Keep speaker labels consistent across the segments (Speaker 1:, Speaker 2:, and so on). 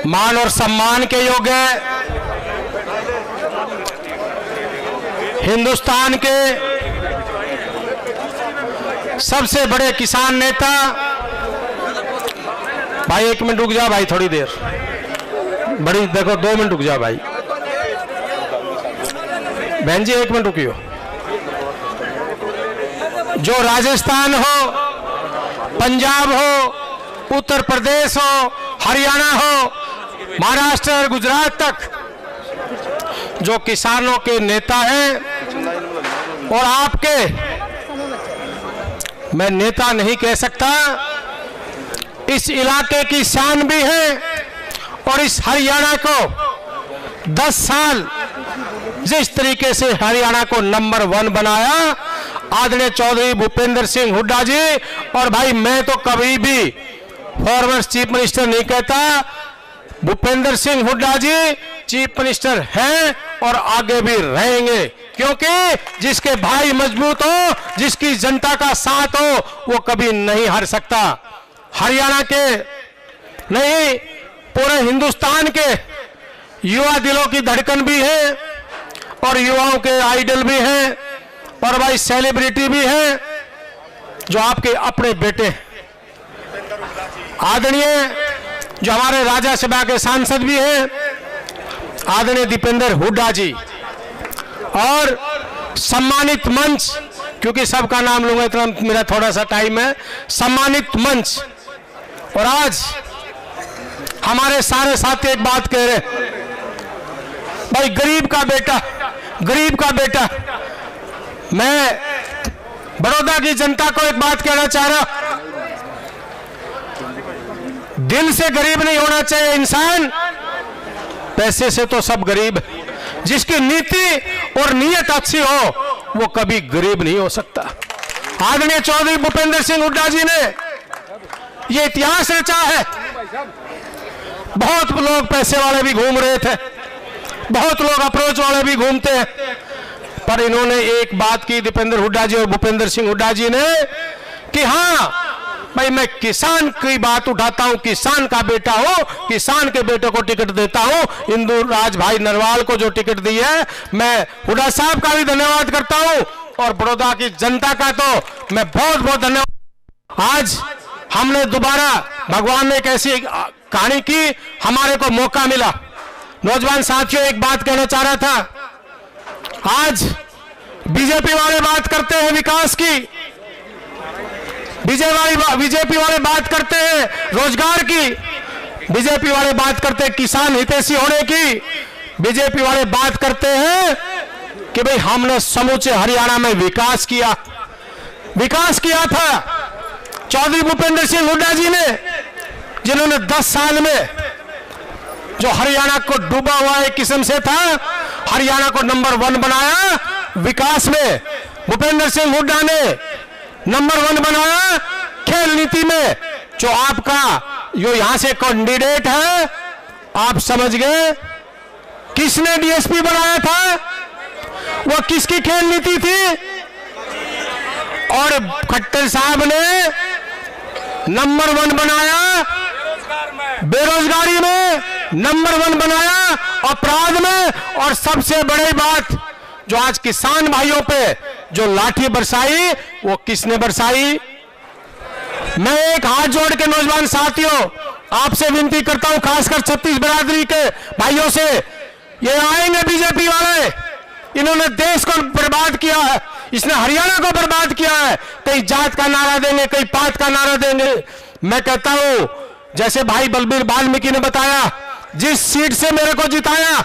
Speaker 1: मान और सम्मान के योग्य हिंदुस्तान के सबसे बड़े किसान नेता, भाई 1 मिनट रुक जा भाई, थोड़ी देर बड़ी देखो, 2 मिनट रुक जा भाई, बहन जी 1 मिनट रुकियो। जो राजस्थान हो, पंजाब हो, उत्तर प्रदेश हो, हरियाणा हो, महाराष्ट्र और गुजरात तक जो किसानों के नेता हैं, और आपके, मैं नेता नहीं कह सकता, इस इलाके की शान भी है, और इस हरियाणा को 10 साल जिस तरीके से हरियाणा को नंबर 1 बनाया आदरणीय चौधरी भूपेंद्र सिंह हुड्डा जी, और भाई मैं तो कभी भी फॉर्मर चीफ मिनिस्टर नहीं कहता, भूपेंद्र सिंह हुड्डा जी चीफ मिनिस्टर हैं और आगे भी रहेंगे, क्योंकि जिसके भाई मजबूत हो, जिसकी जनता का साथ हो, वो कभी नहीं हार सकता। हरियाणा के नहीं, पूरे हिंदुस्तान के युवा दिलों की धड़कन भी है, और युवाओं के आइडल भी हैं, और भाई सेलिब्रिटी भी हैं, जो आपके अपने बेटे आदरणीय, जो हमारे राज्यसभा के सांसद भी हैं, आदरणीय दीपेंद्र हुड्डा जी, और सम्मानित मंच, क्योंकि सबका नाम लूंगा इतना मेरा थोड़ा सा टाइम है, सम्मानित मंच। और आज हमारे सारे साथी एक बात कह रहे, भाई गरीब का बेटा, गरीब का बेटा। मैं बड़ौदा की जनता को एक बात कहना चाह रहा, दिल से गरीब नहीं होना चाहिए इंसान, पैसे से तो सब गरीब है। जिसकी नीति और नीयत अच्छी हो वो कभी गरीब नहीं हो सकता। आदरणीय चौधरी भूपेंद्र सिंह हुड्डा जी ने ये इतिहास रचा है। बहुत लोग पैसे वाले भी घूम रहे थे, बहुत लोग अप्रोच वाले भी घूमते हैं, पर इन्होंने एक बात की, दीपेंद्र हुड्डा जी और भूपेंद्र सिंह हुड्डा जी ने, कि हाँ भाई मैं किसान की बात उठाता हूं, किसान का बेटा हो, किसान के बेटे को टिकट देता हूं। इंदु राज भाई नरवाल को जो टिकट दी है, मैं हुड्डा साहब का भी धन्यवाद करता हूं, और बड़ौदा की जनता का तो मैं बहुत बहुत धन्यवाद। आज हमने दोबारा, भगवान ने एक ऐसी कहानी की, हमारे को मौका मिला। नौजवान साथियों, एक बात कहना चाह रहा था, आज बीजेपी वाले बात करते हैं विकास की, बीजेपी वाले बात करते हैं रोजगार की, बीजेपी वाले बात करते हैं किसान हितैषी होने की, बीजेपी वाले बात करते हैं कि भाई हमने समूचे हरियाणा में विकास किया, विकास किया था चौधरी भूपेंद्र सिंह हुड्डा जी ने, जिन्होंने 10 साल में जो हरियाणा को डूबा हुआ एक किस्म से था, हरियाणा को नंबर 1 बनाया विकास में। भूपेंद्र सिंह हुड्डा ने नंबर 1 बनाया खेल नीति में। जो आपका जो यहां से कैंडिडेट है, आप समझ गए किसने डीएसपी बनाया था, वो किसकी खेल नीति थी, और खट्टर साहब ने नंबर 1 बनाया बेरोजगारी में, नंबर 1 बनाया अपराध में, और सबसे बड़ी बात जो आज किसान भाइयों पे जो लाठी बरसाई, वो किसने बरसाई। मैं एक हाथ जोड़ के नौजवान साथियों आपसे विनती करता हूं, खासकर छत्तीस बिरादरी के भाइयों से, ये आएंगे बीजेपी वाले, इन्होंने देश को बर्बाद किया है, इसने हरियाणा को बर्बाद किया है, कई जात का नारा देंगे, कई पात का नारा देंगे। मैं कहता हूं, जैसे भाई बलबीर वाल्मीकि ने बताया, जिस सीट से मेरे को जिताया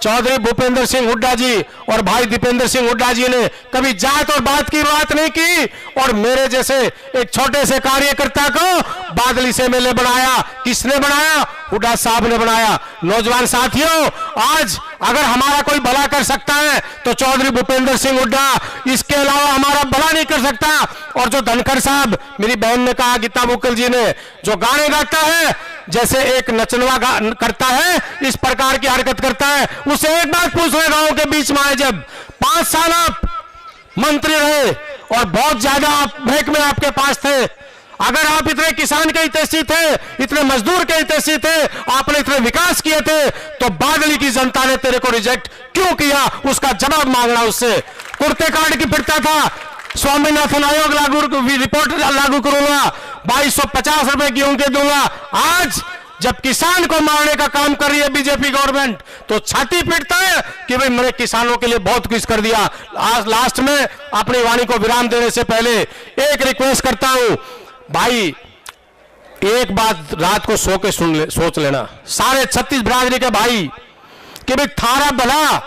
Speaker 1: चौधरी भूपेंद्र सिंह हुड्डा जी और भाई दीपेंद्र सिंह हुड्डा जी ने कभी जात और बात की बात नहीं की, और मेरे जैसे एक छोटे से कार्यकर्ता को बादली से मेले बनाया। किसने बनाया? हुड्डा साहब ने बनाया। नौजवान साथियों, आज अगर हमारा कोई भला कर सकता है तो चौधरी भूपेंद्र सिंह हुड्डा, इसके अलावा हमारा भला नहीं कर सकता। और जो धनखड़ साहब, मेरी बहन ने कहा, गीता मुकल जी ने, जो गाने गाता है जैसे एक नचनवा करता है, इस प्रकार की हरकत करता है। उसे एक बात पूछ रहे गांव के बीच में आए, जब 5 साल आप मंत्री रहे और बहुत ज्यादा आप बैंक में आपके पास थे, अगर आप इतने किसान के हितैषी थे, इतने मजदूर के हितैषी थे, आपने इतने विकास किए थे, तो बादली की जनता ने तेरे को रिजेक्ट क्यों किया? उसका जवाब मांगना उससे। कुर्ते काट की फिरता था, स्वामीनाथन आयोग लागू रिपोर्ट लागू करूंगा, 2250 रुपए गेहूं के दूंगा। आज जब किसान को मारने का काम कर रही है बीजेपी गवर्नमेंट, तो छाती पीटता है कि भाई मैंने किसानों के लिए बहुत कुछ कर दिया। आज लास्ट में अपनी वाणी को विराम देने से पहले एक रिक्वेस्ट करता हूं भाई, एक बात रात को सो के सोच लेना सारे 36 बिरादरी के भाई, कि भाई थारा भला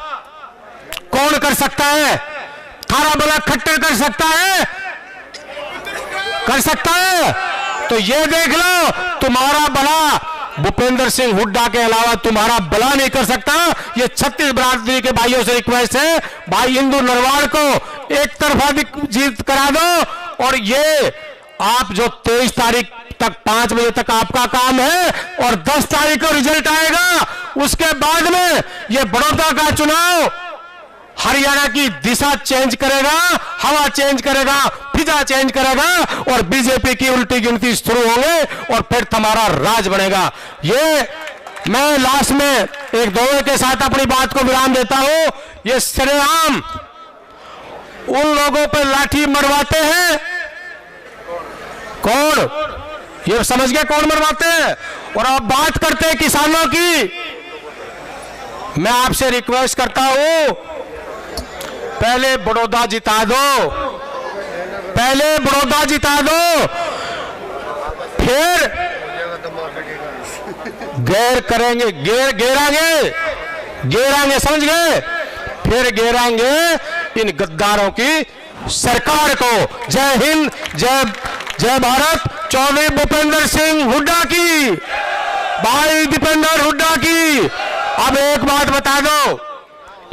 Speaker 1: कौन कर सकता है? थारा भला खट्टर कर सकता है? कर सकता है? तो ये देख लो, तुम्हारा भला भूपेंद्र सिंह हुड्डा के अलावा तुम्हारा भला नहीं कर सकता। ये 36 बिरादरी के भाइयों से रिक्वेस्ट है, भाई इंदु नरवाड़ को एक तरफा जीत करा दो। और ये आप जो 23 तारीख तक 5 बजे तक आपका काम है, और 10 तारीख को रिजल्ट आएगा, उसके बाद में ये बड़ौदा का चुनाव हरियाणा की दिशा चेंज करेगा, हवा चेंज करेगा, फिजा चेंज करेगा, और बीजेपी की उल्टी गिनती शुरू होंगे और फिर तुम्हारा राज बनेगा। ये मैं लास्ट में एक दोहे के साथ अपनी बात को विराम देता हूं। ये श्रेआम उन लोगों पर लाठी मरवाते हैं, कौन? ये समझ गए कौन मरवाते हैं? और आप बात करते हैं किसानों की। मैं आपसे रिक्वेस्ट करता हूं, पहले बड़ौदा जिता दो, पहले बड़ौदा जिता दो, फिर गैर करेंगे, गेरांगे, समझ गए? फिर गेरांगे इन गद्दारों की सरकार को। जय हिंद, जय भारत। चौधरी भूपेंद्र सिंह हुड्डा की, भाई दीपेंद्र हुड्डा की। अब एक बात बता दो,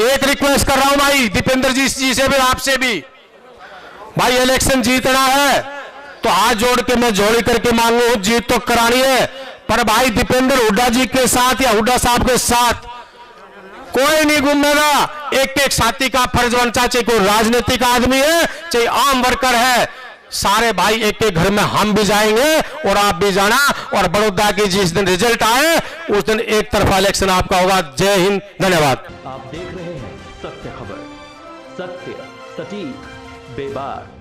Speaker 1: एक रिक्वेस्ट कर रहा हूं भाई दीपेंद्र जी से भी, आपसे भी, भाई इलेक्शन जीतना है तो हाथ जोड़ के मैं जोड़ी करके मांगू, जीत तो करानी है, पर भाई दीपेंद्र हुड्डा जी के साथ या हुड्डा साहब के साथ कोई नहीं घूमेगा। एक एक साथी का फर्ज बनता, चाहे कोई राजनीतिक आदमी है, चाहे आम वर्कर है, सारे भाई एक एक घर में हम भी जाएंगे और आप भी जाना। और बड़ौदा की जिस दिन रिजल्ट आए उस दिन एक तरफा इलेक्शन आपका होगा। जय हिंद, धन्यवाद।
Speaker 2: आप देख रहे हैं सत्य खबर, सत्य सटीक बेबाक।